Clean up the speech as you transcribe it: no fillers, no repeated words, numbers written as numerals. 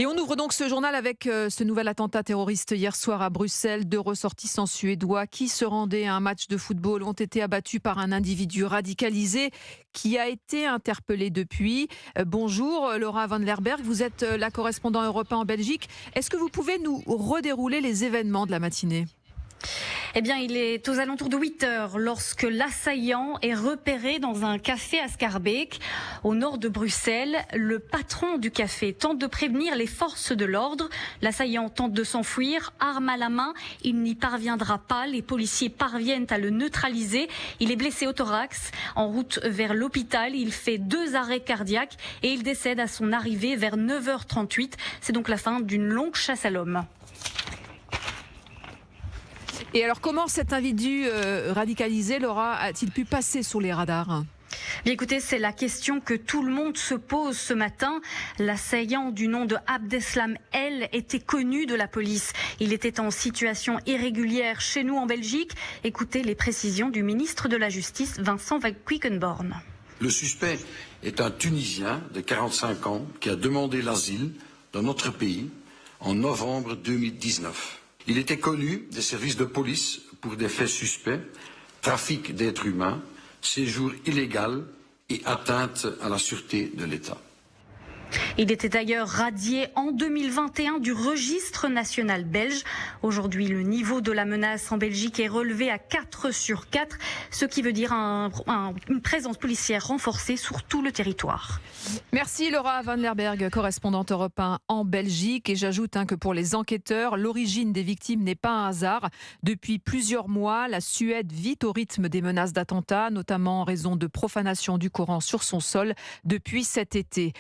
Et on ouvre donc ce journal avec ce nouvel attentat terroriste hier soir à Bruxelles. 2 ressortissants suédois qui se rendaient à un match de football ont été abattus par un individu radicalisé qui a été interpellé depuis. Bonjour Laura Van Lerberg, vous êtes la correspondante européenne en Belgique. Est-ce que vous pouvez nous redérouler les événements de la matinée ? Eh bien, il est aux alentours de 8 heures lorsque l'assaillant est repéré dans un café à Schaerbeek, au nord de Bruxelles. Le patron du café tente de prévenir les forces de l'ordre. L'assaillant tente de s'enfuir, arme à la main. Il n'y parviendra pas. Les policiers parviennent à le neutraliser. Il est blessé au thorax. En route vers l'hôpital, il fait 2 arrêts cardiaques et il décède à son arrivée vers 9h38. C'est donc la fin d'une longue chasse à l'homme. Et alors, comment cet individu radicalisé, Laura, a-t-il pu passer sous les radars ? Bien écoutez, c'est la question que tout le monde se pose ce matin. L'assaillant du nom de Abdeslam El était connu de la police. Il était en situation irrégulière chez nous en Belgique. Écoutez les précisions du ministre de la Justice, Vincent Van Quickenborne. Le suspect est un Tunisien de 45 ans qui a demandé l'asile dans notre pays en novembre 2019. Il était connu des services de police pour des faits suspects, trafic d'êtres humains, séjour illégal et atteinte à la sûreté de l'État. Il était d'ailleurs radié en 2021 du registre national belge. Aujourd'hui, le niveau de la menace en Belgique est relevé à 4 sur 4, ce qui veut dire une présence policière renforcée sur tout le territoire. Merci Laura Van Lerberg, correspondante européenne en Belgique. Et j'ajoute que pour les enquêteurs, l'origine des victimes n'est pas un hasard. Depuis plusieurs mois, la Suède vit au rythme des menaces d'attentats, notamment en raison de profanation du Coran sur son sol depuis cet été.